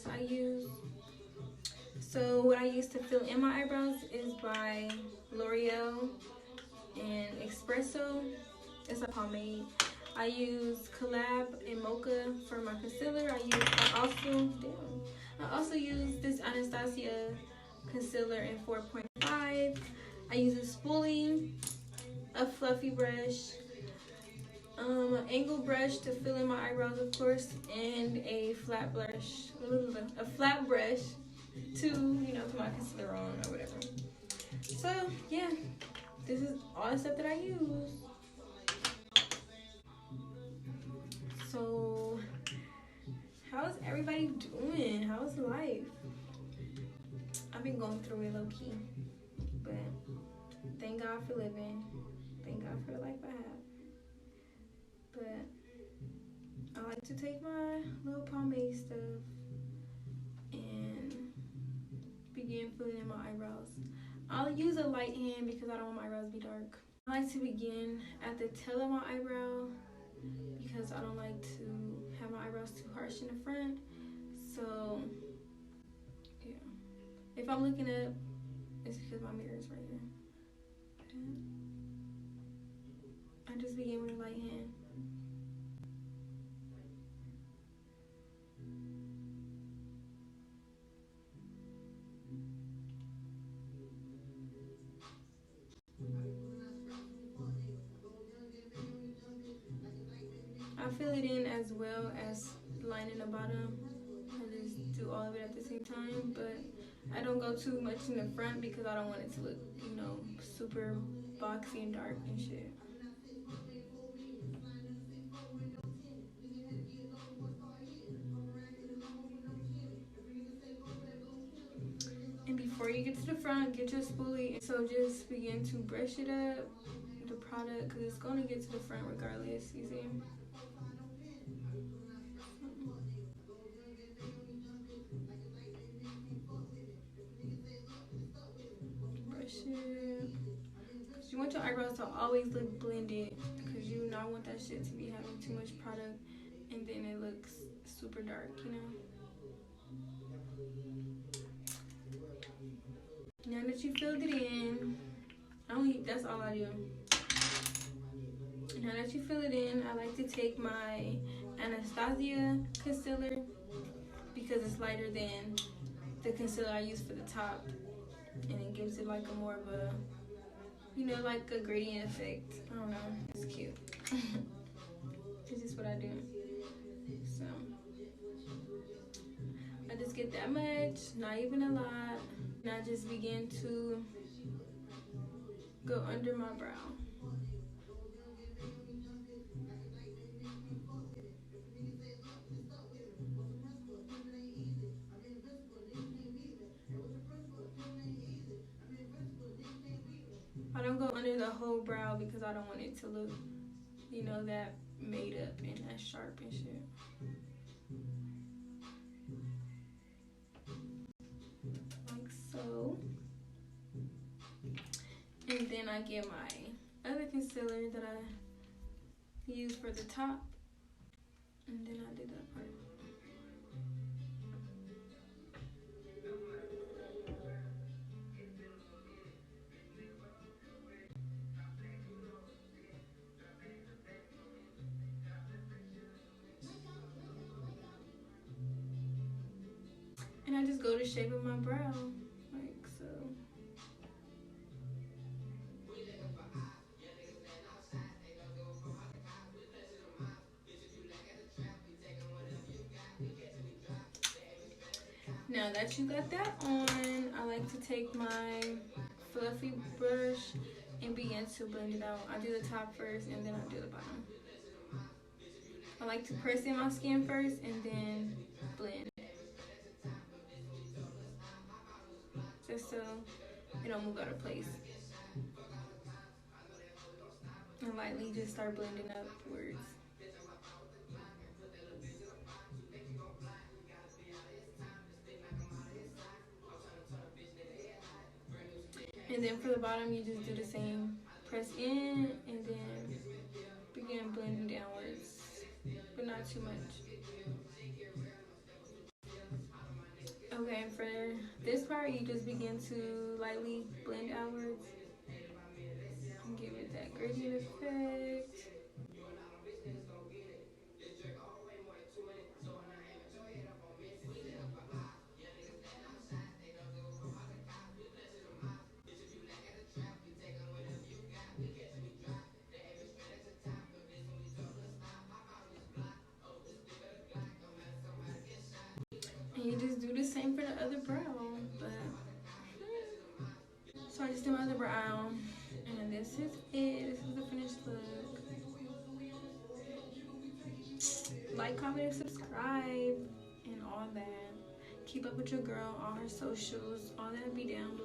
I use. So what I use to fill in my eyebrows is by L'Oreal and Espresso. It's a pomade. I use Collab and Mocha for my concealer. I also use this Anastasia concealer in 4.5. I use a spoolie, a fluffy brush, an angle brush to fill in my eyebrows, of course, and a flat brush to, put my concealer on or whatever. So yeah, this is all the stuff that I use. So how's everybody doing? How's life? I've been going through it low key, but thank God for living. Thank God for the life I have. But I like to take my little pomade stuff and begin filling in my eyebrows. I'll use a light hand because I don't want my eyebrows to be dark. I like to begin at the tail of my eyebrow because I don't like to have my eyebrows too harsh in the front. So yeah, if I'm looking up, it's because my mirror is right here. I just begin with a light hand. I fill it in as well as lining the bottom. I just do all of it at the same time, but I don't go too much in the front because I don't want it to look, super boxy and dark and shit. And before you get to the front, get your spoolie. So just begin to brush it up, the product, because it's going to get to the front regardless, you see? Brush it. You want your eyebrows to always look blended because you do not want that shit to be having too much product and then it looks super dark, Now that you filled it in, that's all I do. Now that you fill it in, I like to take my Anastasia concealer because it's lighter than the concealer I use for the top, and it gives it like a more of a, like a gradient effect. I don't know, it's cute. It's just what I do. So I just get that much, not even a lot, and I just begin to go under my brow. I don't go under the whole brow because I don't want it to look, that made up and that sharp and shit. Like so. And then I get my other concealer that I use for the top. And then I do that part. And I just go to shape of my brow, like so. Now that you got that on, I like to take my fluffy brush and begin to blend it out. I do the top first and then I do the bottom. I like to press in my skin first and then blend. Just so it don't move out of place. And lightly just start blending upwards. And then for the bottom, you just do the same. Press in and then begin blending downwards, but not too much. then for this part, you just begin to lightly blend outwards and give it that gradient effect. And you just do the same for the other brow. But so I just did my other brow, and this is it. This is the finished look. Like, comment, and subscribe, and all that. Keep up with your girl, all her socials, all that be down